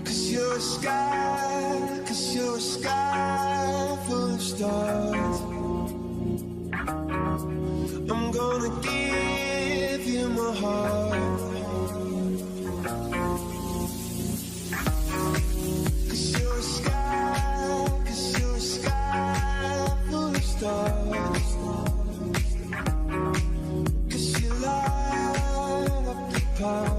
'Cause you're a sky full of stars. I'm gonna give you my heart. 'Cause you're a sky full of stars. 'Cause you light up the path.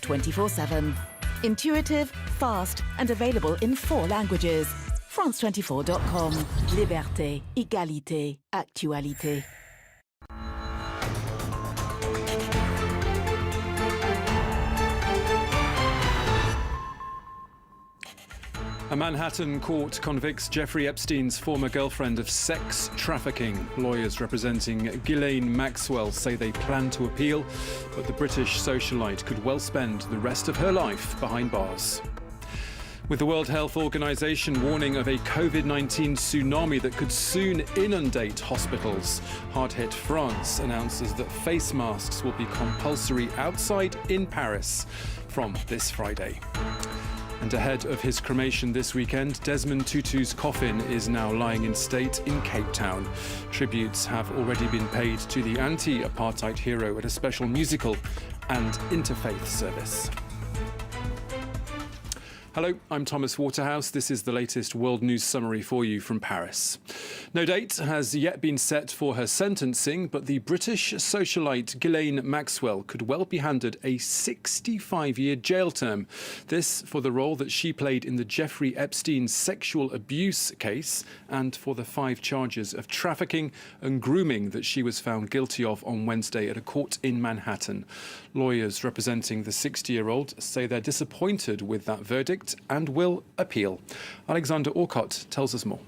...24/7. Intuitive, fast and available in 4 languages. France24.com. Liberté, égalité, actualité. A Manhattan court convicts Jeffrey Epstein's former girlfriend of sex trafficking. Lawyers representing Ghislaine Maxwell say they plan to appeal, but the British socialite could well spend the rest of her life behind bars. With the World Health Organization warning of a COVID-19 tsunami that could soon inundate hospitals, hard-hit France announces that face masks will be compulsory outside in Paris from this Friday. And ahead of his cremation this weekend, Desmond Tutu's coffin is now lying in state in Cape Town. Tributes have already been paid to the anti-apartheid hero at a special musical and interfaith service. Hello, I'm Thomas Waterhouse. This is the latest world news summary for you from Paris. No date has yet been set for her sentencing, but the British socialite Ghislaine Maxwell could well be handed a 65-year jail term. This for the role that she played in the Jeffrey Epstein sexual abuse case and for the 5 charges of trafficking and grooming that she was found guilty of on Wednesday at a court in Manhattan. Lawyers representing the 60-year-old say they're disappointed with that verdict and will appeal. Alexander Orcott tells us more.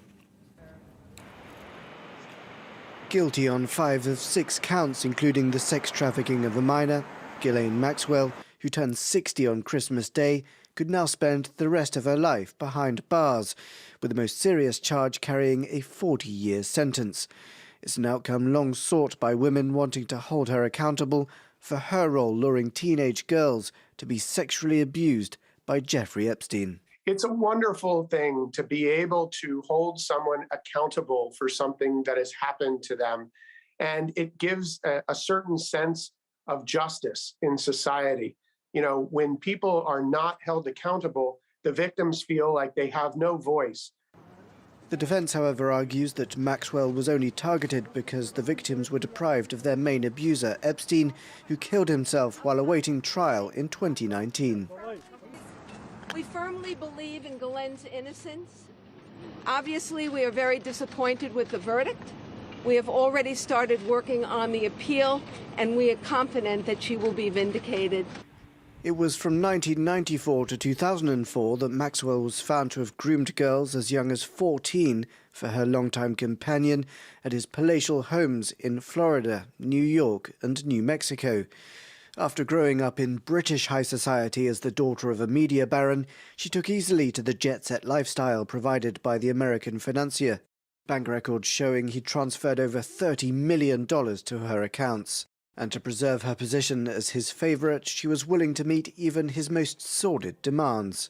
Guilty on 5 of 6 counts, including the sex trafficking of a minor, Ghislaine Maxwell, who turned 60 on Christmas Day, could now spend the rest of her life behind bars, with the most serious charge carrying a 40-year sentence. It's an outcome long sought by women wanting to hold her accountable for her role luring teenage girls to be sexually abused by Jeffrey Epstein. It's a wonderful thing to be able to hold someone accountable for something that has happened to them. And it gives a certain sense of justice in society. You know, when people are not held accountable, the victims feel like they have no voice. The defence, however, argues that Maxwell was only targeted because the victims were deprived of their main abuser, Epstein, who killed himself while awaiting trial in 2019. We firmly believe in Ghislaine's innocence. Obviously, we are very disappointed with the verdict. We have already started working on the appeal, and we are confident that she will be vindicated. It was from 1994 to 2004 that Maxwell was found to have groomed girls as young as 14 for her longtime companion at his palatial homes in Florida, New York and New Mexico. After growing up in British high society as the daughter of a media baron, she took easily to the jet-set lifestyle provided by the American financier. Bank records showing he transferred over $30 million to her accounts. And to preserve her position as his favourite, she was willing to meet even his most sordid demands.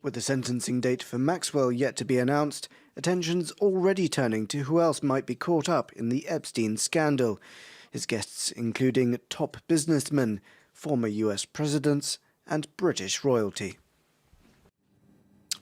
With the sentencing date for Maxwell yet to be announced, attention's already turning to who else might be caught up in the Epstein scandal. His guests including top businessmen, former US presidents and British royalty.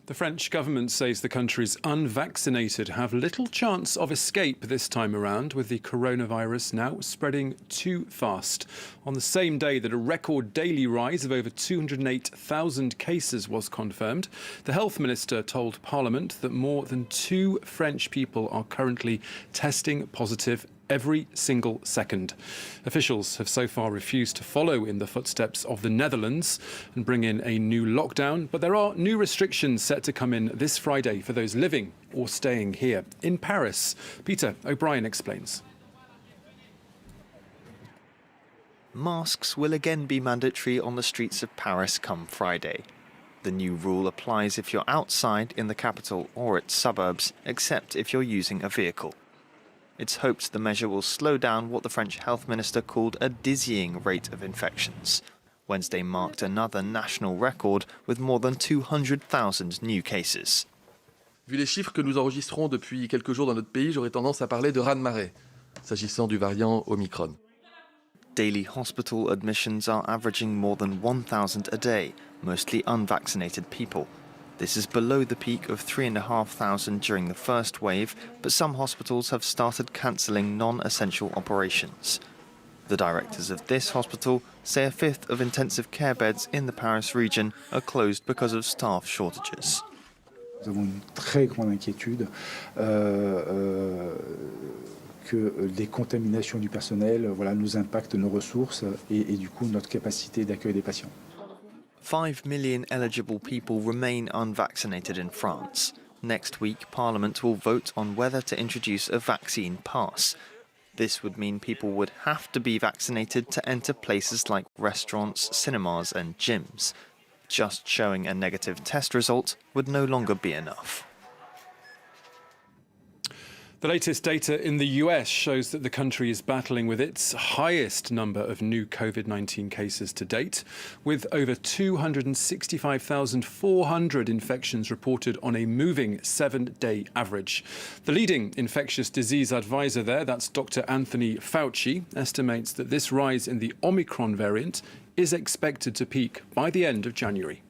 The French government says the country's unvaccinated have little chance of escape this time around, with the coronavirus now spreading too fast. On the same day that a record daily rise of over 208,000 cases was confirmed, the health minister told Parliament that more than 2 French people are currently testing positive every single second. Officials have so far refused to follow in the footsteps of the Netherlands and bring in a new lockdown, but there are new restrictions set to come in this Friday for those living or staying here. In Paris, Peter O'Brien explains. Masks will again be mandatory on the streets of Paris come Friday. The new rule applies if you're outside in the capital or its suburbs, except if you're using a vehicle. It's hoped the measure will slow down what the French health minister called a dizzying rate of infections. Wednesday marked another national record with more than 200,000 new cases. Vu les chiffres que nous enregistrons depuis quelques jours dans notre pays, j'aurais tendance à parler de raz-de-marée, s'agissant du variant Omicron. Daily hospital admissions are averaging more than 1,000 a day, mostly unvaccinated people. This is below the peak of 3,500 during the first wave, but some hospitals have started cancelling non-essential operations. The directors of this hospital say 1/5 of intensive care beds in the Paris region are closed because of staff shortages. Nous avons une très grande inquiétude que les contaminations du personnel nous impactent nos ressources et du coup notre capacité d'accueil des patients. 5 million eligible people remain unvaccinated in France. Next week, Parliament will vote on whether to introduce a vaccine pass. This would mean people would have to be vaccinated to enter places like restaurants, cinemas and gyms. Just showing a negative test result would no longer be enough. The latest data in the US shows that the country is battling with its highest number of new COVID-19 cases to date, with over 265,400 infections reported on a moving 7-day average. The leading infectious disease advisor there, that's Dr. Anthony Fauci, estimates that this rise in the Omicron variant is expected to peak by the end of January.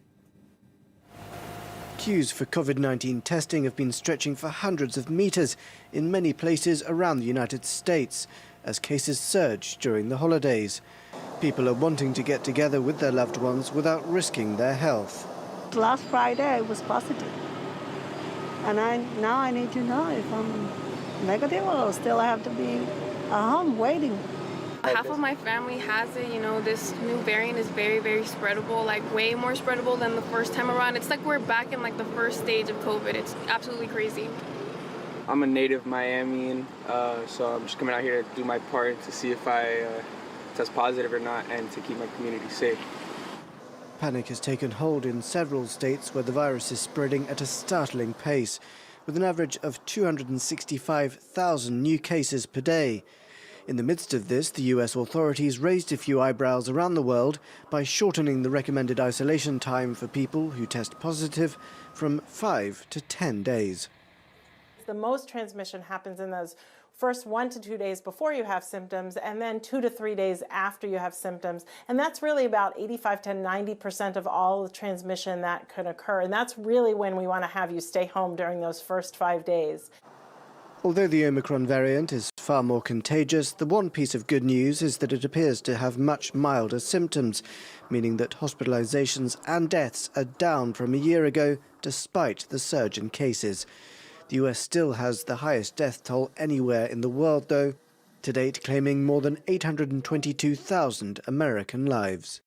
Queues for COVID-19 testing have been stretching for hundreds of metres in many places around the United States as cases surge during the holidays. People are wanting to get together with their loved ones without risking their health. Last Friday I was positive, and now I need to know if I'm negative or still I have to be at home waiting. Half of my family has it. You know, this new variant is very, very spreadable, like way more spreadable than the first time around. It's like we're back in like the first stage of COVID. It's absolutely crazy. I'm a native Miamian, so I'm just coming out here to do my part to see if I test positive or not and to keep my community safe. Panic has taken hold in several states where the virus is spreading at a startling pace, with an average of 265,000 new cases per day. In the midst of this, the US authorities raised a few eyebrows around the world by shortening the recommended isolation time for people who test positive from 5 to 10 days. The most transmission happens in those first 1 to 2 days before you have symptoms, and then 2 to 3 days after you have symptoms. And that's really about 85 to 90% of all the transmission that could occur. And that's really when we want to have you stay home during those first 5 days. Although the Omicron variant is far more contagious, the one piece of good news is that it appears to have much milder symptoms, meaning that hospitalizations and deaths are down from a year ago despite the surge in cases. The US still has the highest death toll anywhere in the world, though, to date claiming more than 822,000 American lives.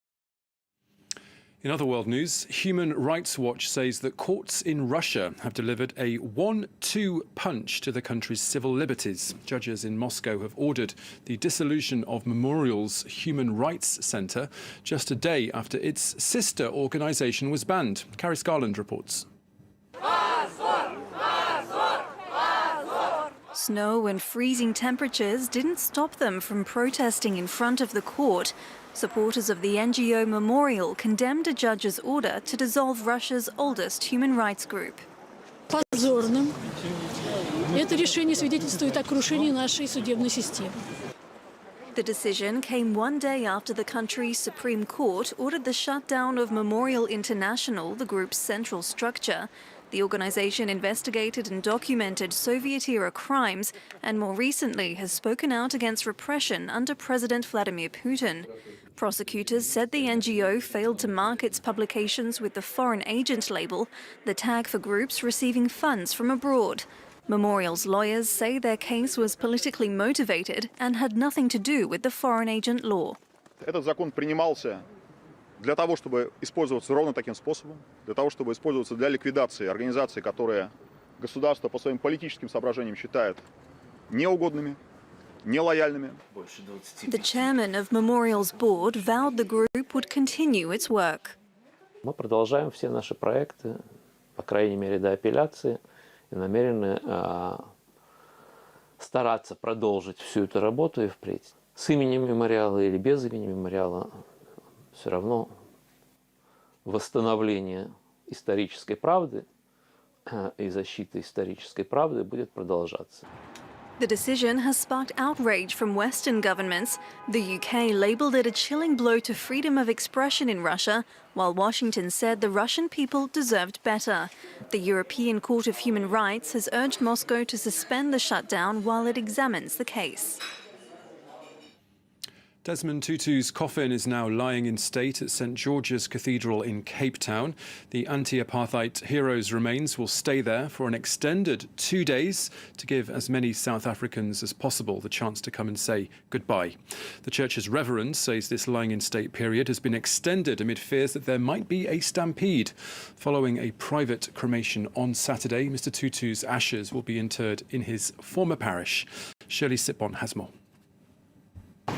In other world news, Human Rights Watch says that courts in Russia have delivered a 1-2 punch to the country's civil liberties. Judges in Moscow have ordered the dissolution of Memorial's Human Rights Centre just a day after its sister organisation was banned. Carrie Scarland reports. Snow and freezing temperatures didn't stop them from protesting in front of the court. Supporters of the NGO Memorial condemned a judge's order to dissolve Russia's oldest human rights group. Позорным. Это решение свидетельствует о крушении нашей судебной системы. The decision came one day after the country's Supreme Court ordered the shutdown of Memorial International, the group's central structure. The organization investigated and documented Soviet-era crimes and more recently has spoken out against repression under President Vladimir Putin. Prosecutors said the NGO failed to mark its publications with the foreign agent label, the tag for groups receiving funds from abroad. Memorial's lawyers say their case was politically motivated and had nothing to do with the foreign agent law. Этот закон принимался для того, чтобы использоваться ровно таким способом, для того, чтобы использоваться для ликвидации организаций, которые государство по своим политическим соображениям считает неугодными, нелояльными. The chairman of Memorial's board vowed the group would continue its work. Мы продолжаем все наши проекты, по крайней мере до апелляции, и намерены стараться продолжить всю эту работу и впредь. С именем мемориала или без имени мемориала все равно восстановление исторической правды и защита исторической правды будет продолжаться. The decision has sparked outrage from Western governments. The UK labelled it a chilling blow to freedom of expression in Russia, while Washington said the Russian people deserved better. The European Court of Human Rights has urged Moscow to suspend the shutdown while it examines the case. Desmond Tutu's coffin is now lying in state at St George's Cathedral in Cape Town. The anti-apartheid hero's remains will stay there for an extended 2 days to give as many South Africans as possible the chance to come and say goodbye. The church's reverend says this lying in state period has been extended amid fears that there might be a stampede. Following a private cremation on Saturday, Mr Tutu's ashes will be interred in his former parish. Shirley Sipon has more.